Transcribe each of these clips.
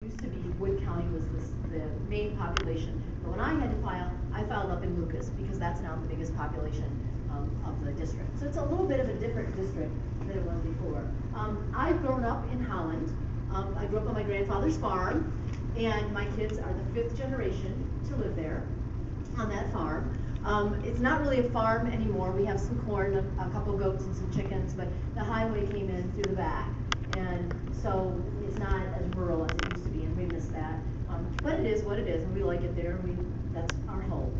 Used to be Wood County was the main population, but when I had to file, I filed up in Lucas because that's now the biggest population of the district. So it's a little bit of a different district than it was before. I've grown up in Holland. I grew up on my grandfather's farm, and my kids are the 5th generation to live there on that farm. It's not really a farm anymore. We have some corn, a couple goats, and some chickens, but the highway came in through the back, and so it's not as rural as it used to be, and we miss that. But it is what it is, and we like it there. That's our home.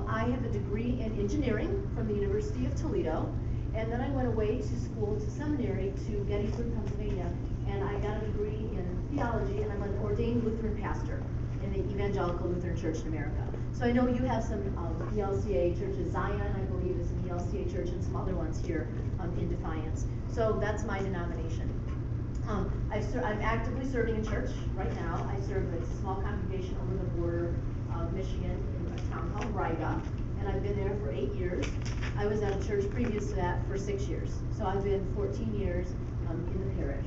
I have a degree in engineering from the University of Toledo, and then I went away to school, to seminary, to Gettysburg, Pennsylvania, and I got a degree in theology, and I'm an ordained Lutheran pastor in the Evangelical Lutheran Church in America. So I know you have some ELCA churches. Zion, I believe, is an ELCA church, and some other ones here in Defiance. So that's my denomination. I'm actively serving in church right now. I serve a small congregation over the border of Michigan in a town called Riga, and I've been there for 8 years. I was at a church previous to that for 6 years. So I've been 14 years in the parish.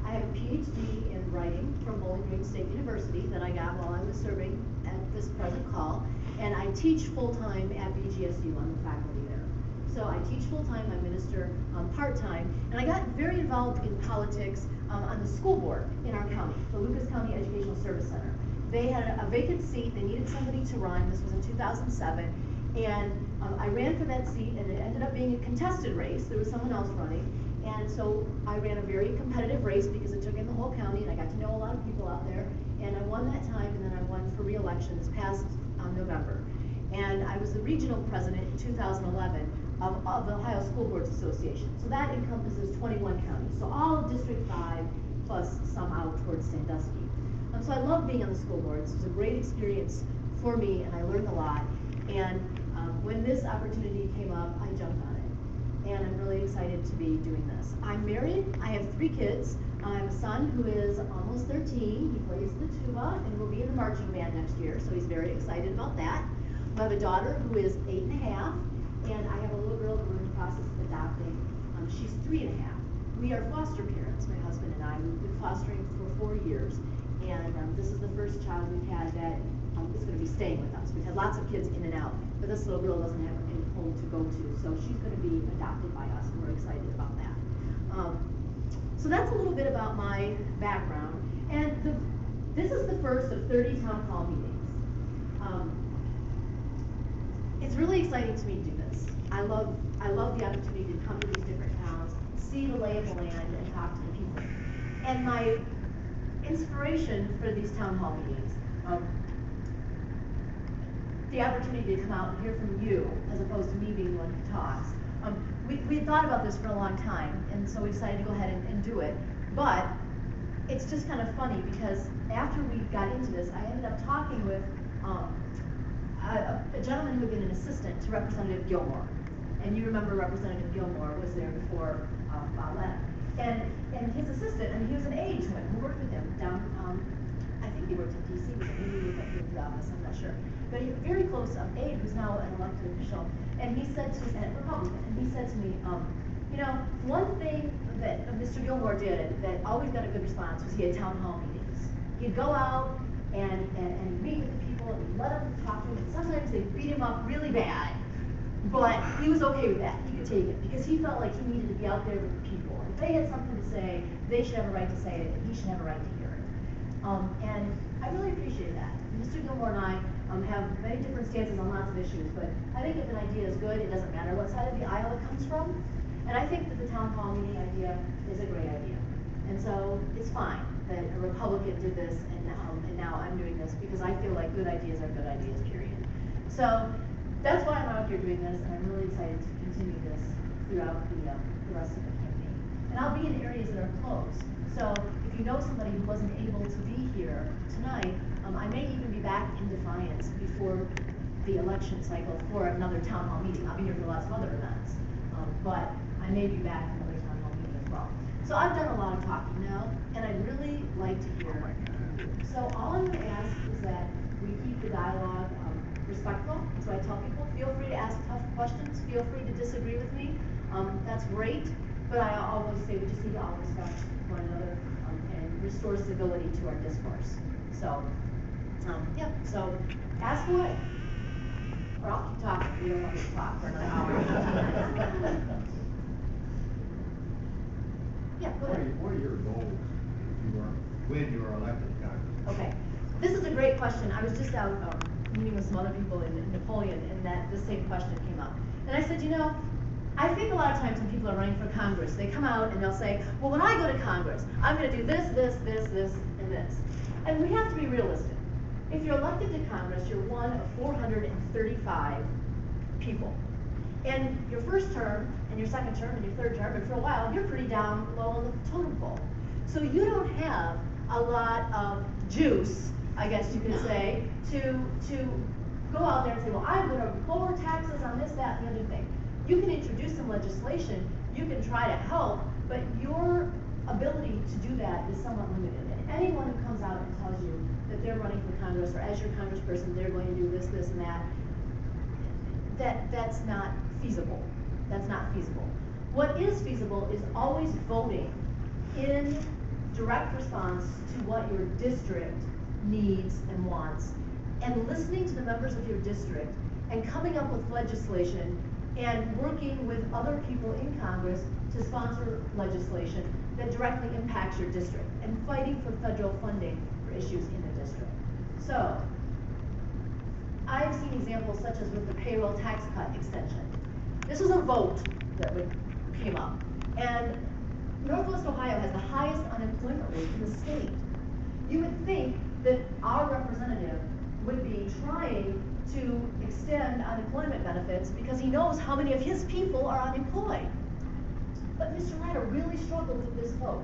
I have a PhD in writing from Bowling Green State University that I got while I was serving at this present call, and I teach full-time at BGSU. I'm the faculty there. So I teach full-time, I minister part-time, and I got very involved in politics on the school board in our county, the Lucas County Educational Service Center. They had a vacant seat, they needed somebody to run, this was in 2007, and I ran for that seat, and it ended up being a contested race. There was someone else running, and so I ran a very competitive race because it took in the whole county, and I got to know a lot of people out there, and I won that time, and then I won for re-election this past November. And I was the regional president in 2011 of the Ohio School Boards Association. So that encompasses 21 counties. So all of District 5 plus some out towards Sandusky. So I love being on the school boards. It was a great experience for me, and I learned a lot. And when this opportunity came up, I jumped on it. And I'm really excited to be doing this. I'm married. I have 3 kids. I have a son who is almost 13. He plays the tuba and will be in the marching band next year, so he's very excited about that. I have a daughter who is 8 and a half, and I have a little girl who we're in the process of adopting. She's 3 and a half. We are foster parents, my husband and I. We've been fostering for 4 years, and this is the first child we've had that is going to be staying with us. We've had lots of kids in and out, but this little girl doesn't have any home to go to, so she's going to be adopted by us, and we're excited about that. So that's a little bit about my background, and this is the first of 30 town hall meetings. It's really exciting to me to do this. I love the opportunity to come to these different towns, see the lay of the land, and talk to the people. And my inspiration for these town hall meetings, the opportunity to come out and hear from you, as opposed to me being the one who talks. We had thought about this for a long time, and so we decided to go ahead and do it. But it's just kind of funny because after we got into this, I ended up talking with a gentleman who had been an assistant to Representative Gilmore. And you remember Representative Gilmore was there before Bob Lennon. And his assistant, and he was an aide to him, who worked with him down, I think he worked in DC, but maybe he worked at the office, I'm not sure. But he was a very close aide who's now an elected official. And he said to me, and Republican, and he said to me, you know, one thing that Mr. Gilmore did that always got a good response was he had town hall meetings. He'd go out and meet with the people and let them talk to him, and sometimes they'd beat him up really bad. But he was okay with that. He could take it because he felt like he needed to be out there with the people. If they had something to say, they should have a right to say it, and he should have a right to hear it. And I really appreciate that. Mr. Gilmore and I have many different stances on lots of issues, but I think if an idea is good, it doesn't matter what side of the aisle it comes from. And I think that the town hall meeting idea is a great idea. And so it's fine that a Republican did this, and now I'm doing this because I feel like good ideas are good ideas, period. So that's why I'm out here doing this, and I'm really excited to continue this throughout the rest of the campaign. And I'll be in areas that are close. So if you know somebody who wasn't able to be here tonight, I may even be back in Defiance before the election cycle for another town hall meeting. I'll be here for lots of other events, but I may be back for another town hall meeting as well. So I've done a lot of talking now, and I'd really like to hear from you. So all I'm going to ask is that we keep the dialogue respectful. So I tell people, feel free to ask tough questions, feel free to disagree with me. That's great, but I always say we just need to all respect one another, and restore civility to our discourse. So, yeah, so ask away. Or I'll keep talking if you don't want me to talk for another hour. Yeah, go ahead. What are your goals when you are elected to Congress? Okay, this is a great question. I was just out meeting with some other people in Napoleon, and the same question came up. And I said, you know, I think a lot of times when people are running for Congress, they come out and they'll say, well, when I go to Congress, I'm going to do this, this, this, this, and this. And we have to be realistic. If you're elected to Congress, you're one of 435 people. And your first term, and your second term, and your third term, and for a while, you're pretty down low on the totem pole. So you don't have a lot of juice, I guess you could say, to go out there and say, well, I'm going to lower taxes on this, that, and the other thing. You can introduce some legislation, you can try to help, but your ability to do that is somewhat limited. And anyone who comes out and tells you that they're running for Congress, or as your congressperson, they're going to do this, this, and that's not feasible. That's not feasible. What is feasible is always voting in direct response to what your district needs and wants, and listening to the members of your district, and coming up with legislation, and working with other people in Congress to sponsor legislation that directly impacts your district, and fighting for federal funding for issues in the district. So, I've seen examples such as with the payroll tax cut extension. This was a vote that came up, and Northwest Ohio has the highest unemployment rate in the state. You would think that our representative would be trying to extend unemployment benefits because he knows how many of his people are unemployed. But Mr. Ryder really struggled with this vote.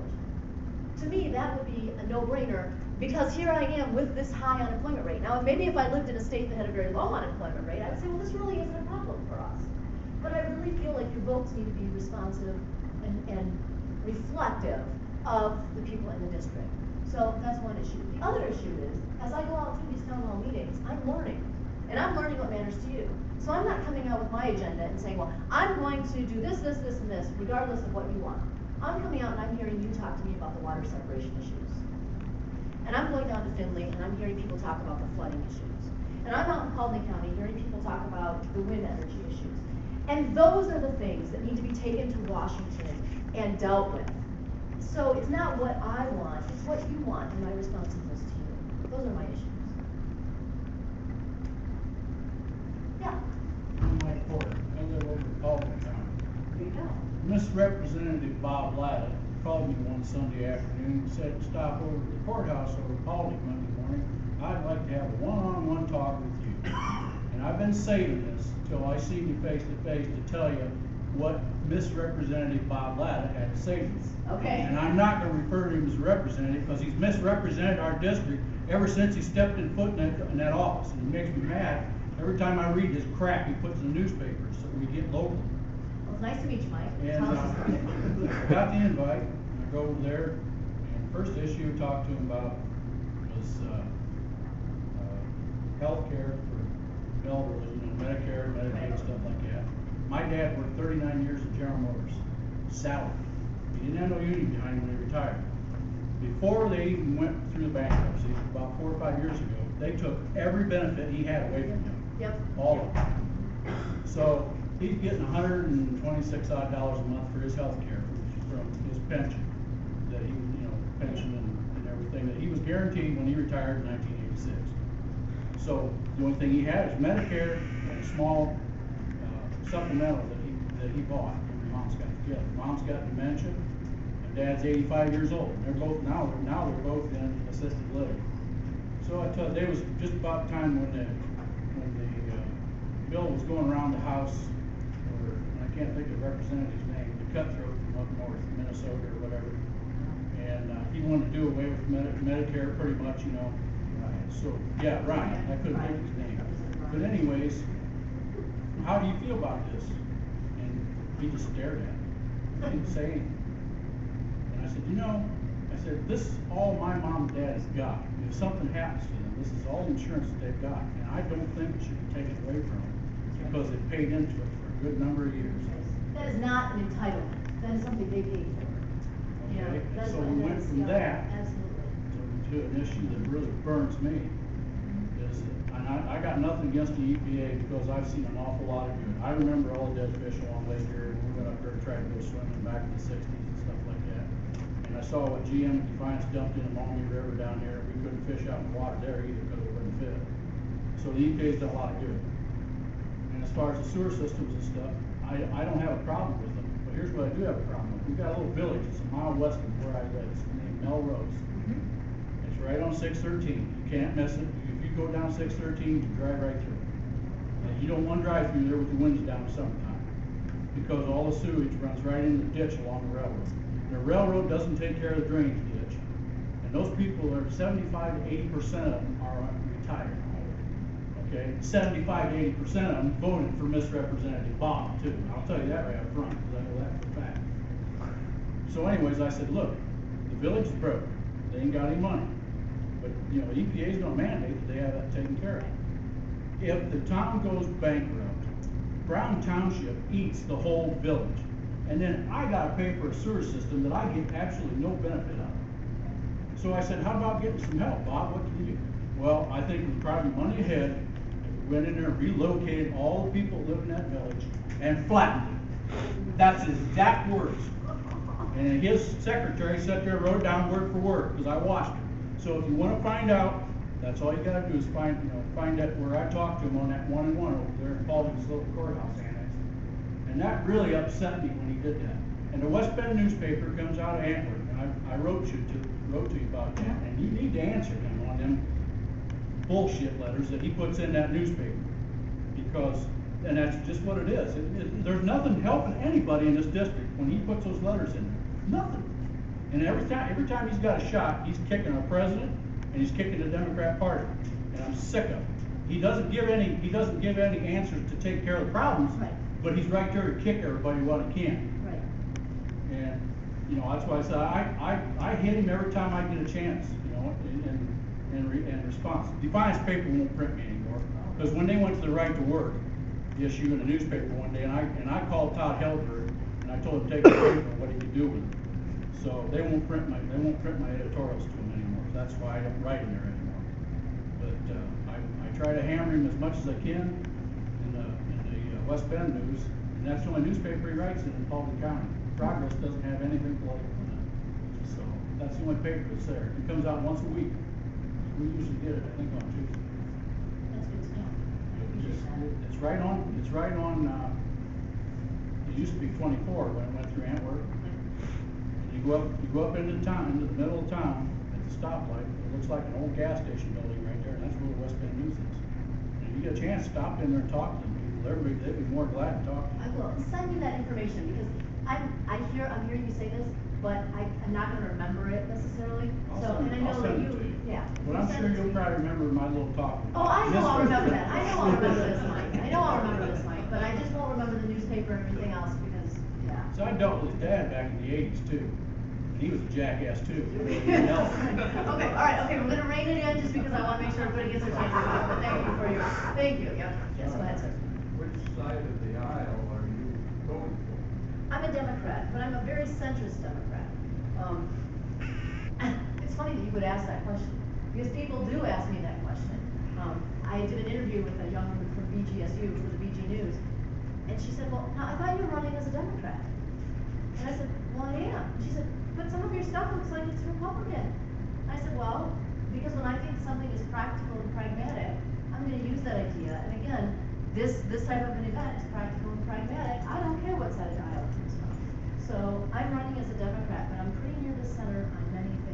To me, that would be a no-brainer, because here I am with this high unemployment rate. Now, maybe if I lived in a state that had a very low unemployment rate, I would say, well, this really isn't a problem for us. But I really feel like your votes need to be responsive and reflective of the people in the district. So that's one issue. The other issue is, as I go out through these town hall meetings, I'm learning. And I'm learning what matters to you. So I'm not coming out with my agenda and saying, well, I'm going to do this, this, this, and this, regardless of what you want. I'm coming out and I'm hearing you talk to me about the water separation issues. And I'm going down to Findlay and I'm hearing people talk about the flooding issues. And I'm out in Paulding County hearing people talk about the wind energy issues. And those are the things that need to be taken to Washington and dealt with. So it's not what I want, it's what you want and my responsiveness to you. Those are my issues. Yeah. I'm Mike Porter. I live over in Paulding County. There you go. Miss Representative Bob Latta called me one Sunday afternoon and said to stop over to the courthouse over in Paulding Monday morning. I'd like to have a one-on-one talk with you. And I've been saving this till I see you face to face to tell you what Miss Representative Bob Latta had to say to me. Okay. And I'm not going to refer to him as a representative because he's misrepresented our district ever since he stepped in foot in that office. And it makes me mad every time I read this crap he puts in the newspapers so we get local. Well, it's nice to meet you, Mike. And Tell us the story. I got the invite, and I go over there, and the first issue I talked to him about was health care for elderly, Medicare, Medicaid, stuff like that. My dad worked 39 years at General Motors, salary. He didn't have no union behind him when he retired. Before they even went through the bankruptcy, about 4 or 5 years ago, they took every benefit he had away from him. Yep. All of them. So he's getting $126 odd a month for his health care from his pension, that he, pension and everything that he was guaranteed when he retired in 1986. So the only thing he had is Medicare and a small supplemental that he bought when mom's got together. Mom's got dementia, and dad's 85 years old. And they're both now they're both in assisted living. So I tell you, there was just about time when the bill was going around the House, and I can't think of the representative's name, the cutthroat from up north, Minnesota or whatever, and he wanted to do away with Medicare pretty much, So yeah, Ryan, I couldn't think of his name. But anyways, how do you feel about this? And he just stared at me. He didn't say anything. And I said, this is all my mom and dad has got. If something happens to them, this is all the insurance that they've got. And I don't think it should be taken away from them because they paid into it for a good number of years. That is not an entitlement. That is something they paid for. Okay, That's so what we it went is. from Yeah, that absolutely. to an issue that really burns me is, and I got nothing against the EPA because I've seen an awful lot of good. I remember all the dead fish along Lake Erie when we went up there and tried to go swimming back in the sixties and stuff like that. And I saw what GM and Defiance dumped in the Maumee River down there. We couldn't fish out in the water there either because it wouldn't fit. So the EPA's done a lot of good. And as far as the sewer systems and stuff, I don't have a problem with them. But here's what I do have a problem with. We've got a little village, it's a mile west of where I live. It's named Melrose. It's right on 613. You can't miss it. If you go down 613, you drive right through it. And you don't want to drive through there with the windows down in summertime, because all the sewage runs right in the ditch along the railroad. The railroad doesn't take care of the drainage ditch. And those people are 75 to 80% of them are retired. Okay, 75 to 80% of them voted for Misrepresentative Bob too. I'll tell you that right up front, because I know that for a fact. So anyways, I said, look, the village is broke. They ain't got any money. But, you know, EPA's gonna mandate that they have that taken care of. If the town goes bankrupt, Brown Township eats the whole village. And then I gotta pay for a sewer system that I get absolutely no benefit out of. So I said, how about getting some help, Bob? What can you do? Well, I think we'd probably be money ahead if we went in there and relocated all the people that live in that village and flattened it. That's his exact words. And his secretary sat there and wrote it down word for word, because I watched it. So if you wanna find out, that's all you gotta do is find out where I talked to him on that 1-1 over there in Paulding's little courthouse annex. And that really upset me when he did that. And the West Bend newspaper comes out of Antwerp, and I wrote to you about that, and you need to answer him on them bullshit letters that he puts in that newspaper. Because, and that's just what it is. There's nothing helping anybody in this district when he puts those letters in there. Nothing. And every time he's got a shot, he's kicking our president and he's kicking the Democrat Party. And I'm sick of it. He doesn't give any answers to take care of the problems, Right. but he's right there to kick everybody while he can. Right. And, you know, that's why I said, I hit him every time I get a chance, you know, in response. Defiance paper won't print me anymore, because when they went to the Right to Work issue in the newspaper one day, and I called Todd Helberg, and I told him to take the paper and what he could do with it. So they won't print my editorials to him anymore. That's why I don't write in there anymore. But I try to hammer him as much as I can in the West Bend News, and that's the only newspaper he writes in Paulding County. Progress doesn't have anything political in it. So that's the only paper that's there. It comes out once a week. We usually get it, I think, on Tuesday. That's good to know. I appreciate that. It's right on, it used to be 24 when it went through Antwerp. You go up into the middle of town, at the stoplight, it looks like an old gas station building right there, and that's where the West Bend News is. And if you get a chance, stop in there and talk to them people, they'd be more glad to talk to you. I will, send me that information, because I'm hearing you say this, but I'm not gonna remember it necessarily, so, and I know that I'll send it to you. yeah. But I'm sure you'll probably remember my little talk. Oh, I know I'll remember that, I know I'll remember this, Mike, I know I'll remember this, Mike, but I just won't remember the newspaper and everything else, because, yeah. So I dealt with his dad back in the 80s too, and he was a jackass too. Okay, all right, okay, we're gonna rein it in just because I wanna make sure everybody gets their chance to talk, but thank you, yep, yes, go ahead, sir. Which side of the aisle are you going for? I'm a Democrat, but I'm a very centrist Democrat. It's funny that you would ask that question, because people do ask me that question. I did an interview with a young woman from BGSU for the BG News, and she said, well, now, I thought you were running as a Democrat. And I said, well, I am. And she said, but some of your stuff looks like it's Republican. And I said, well, because when I think something is practical and pragmatic, I'm gonna use that idea. And again, this type of an event is practical and pragmatic. I don't care what side of the aisle it comes from. So I'm running as a Democrat, but I'm pretty near the center on many things.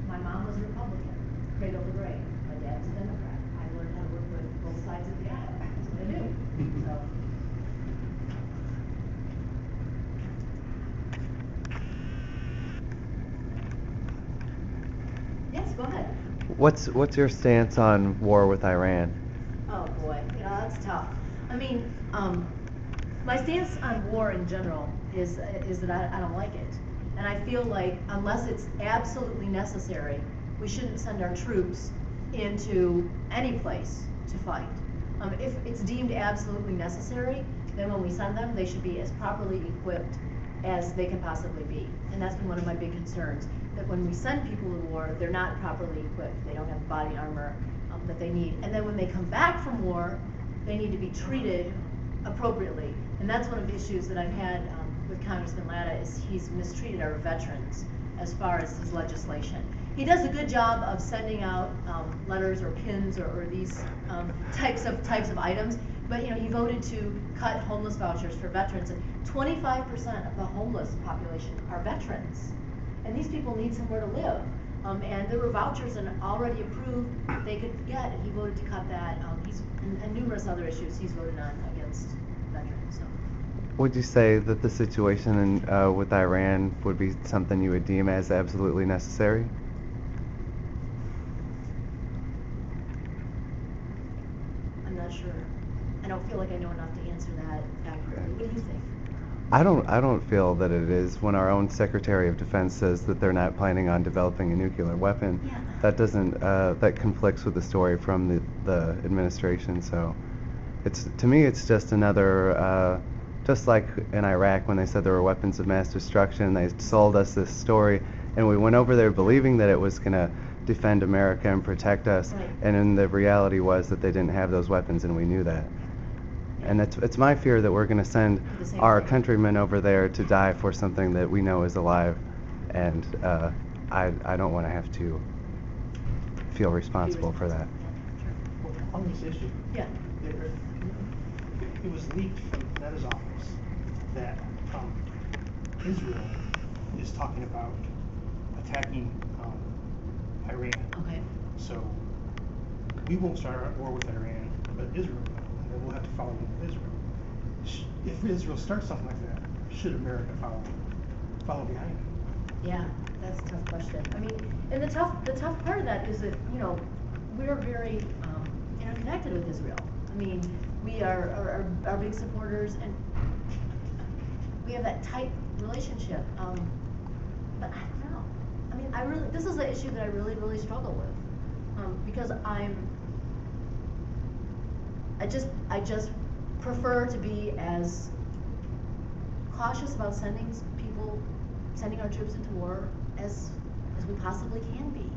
My mom was a Republican, cradle to grave. My dad's a Democrat. I learned how to work with both sides of the aisle. That's what I do. So. Yes, go ahead. What's your stance on war with Iran? Oh, boy, that's tough. I mean, my stance on war in general is that I don't like it. And I feel like unless it's absolutely necessary, we shouldn't send our troops into any place to fight. If it's deemed absolutely necessary, then when we send them, they should be as properly equipped as they can possibly be. And that's been one of my big concerns. that when we send people to war, they're not properly equipped, they don't have body armor that they need. And then when they come back from war, they need to be treated appropriately. And that's one of the issues that I've had with Congressman Latta, is he's mistreated our veterans as far as his legislation. He does a good job of sending out letters or pins or these types of items, but you know, he voted to cut homeless vouchers for veterans, and 25% of the homeless population are veterans, and these people need somewhere to live. And there were vouchers and already approved that they could get, and he voted to cut that. And numerous other issues he's voted on against veterans. So. Would you say that the situation with Iran would be something you would deem as absolutely necessary? I'm not sure. I don't feel like I know enough to answer that accurately. What do you think? I don't feel that it is. When our own Secretary of Defense says that they're not planning on developing a nuclear weapon, Yeah. that doesn't that conflicts with the story from the administration. So to me it's just another just like in Iraq when they said there were weapons of mass destruction, they sold us this story and we went over there believing that it was going to defend America and protect us, Right. and then the reality was that they didn't have those weapons, and we knew that. And it's my fear that we're going to send The same our thing. countrymen over there to die for something that we know is alive, and I don't want to have to feel responsible for that. Sure. On this issue, Yeah. it was leaked from Netta's office that Israel is talking about attacking Iran. Okay. So we won't start a war with Iran, but Israel will, and then we'll have to follow with Israel. If Israel starts something like that, should America follow behind it? Yeah, that's a tough question. I mean, and the tough part of that is that, you know, we're very interconnected with Israel. I mean, we are big supporters, and we have that tight relationship. But I don't know. I mean, this is an issue that I really struggle with, because I just prefer to be as cautious about sending our troops into war as we possibly can be.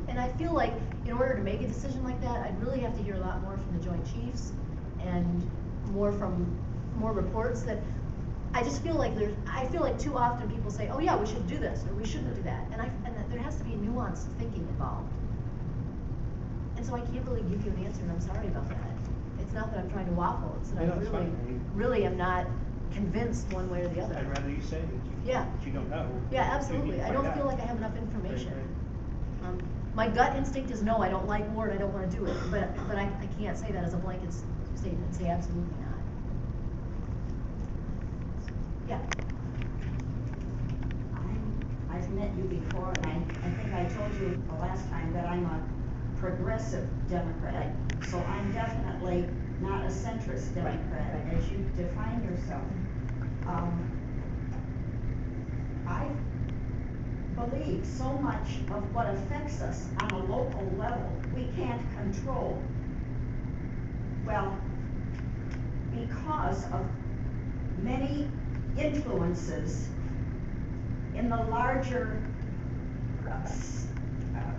And I feel like in order to make a decision like that, I'd really have to hear a lot more from the Joint Chiefs and more reports. That I just feel like too often people say, oh yeah, we should do this or we shouldn't do that, and that there has to be nuanced thinking involved. And so I can't really give you an answer, and I'm sorry about that. It's not that I'm trying to waffle, it's that No, I it's fine. I mean, really am not convinced one way or the other. I'd rather you say that Yeah. you don't know. Yeah, You need absolutely. to I find don't out. feel like I have enough information. Right. My gut instinct is no, I don't like war and I don't want to do it, but I can't say that as a blanket statement and say absolutely not. Yeah. I've met you before, and I think I told you the last time that I'm a progressive Democrat. So I'm definitely not a centrist Democrat, Right. as you define yourself. I believe so much of what affects us on a local level, we can't control. Well, because of many influences in the larger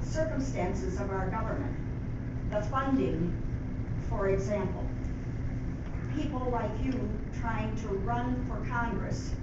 circumstances of our government. The funding, for example. People like you trying to run for Congress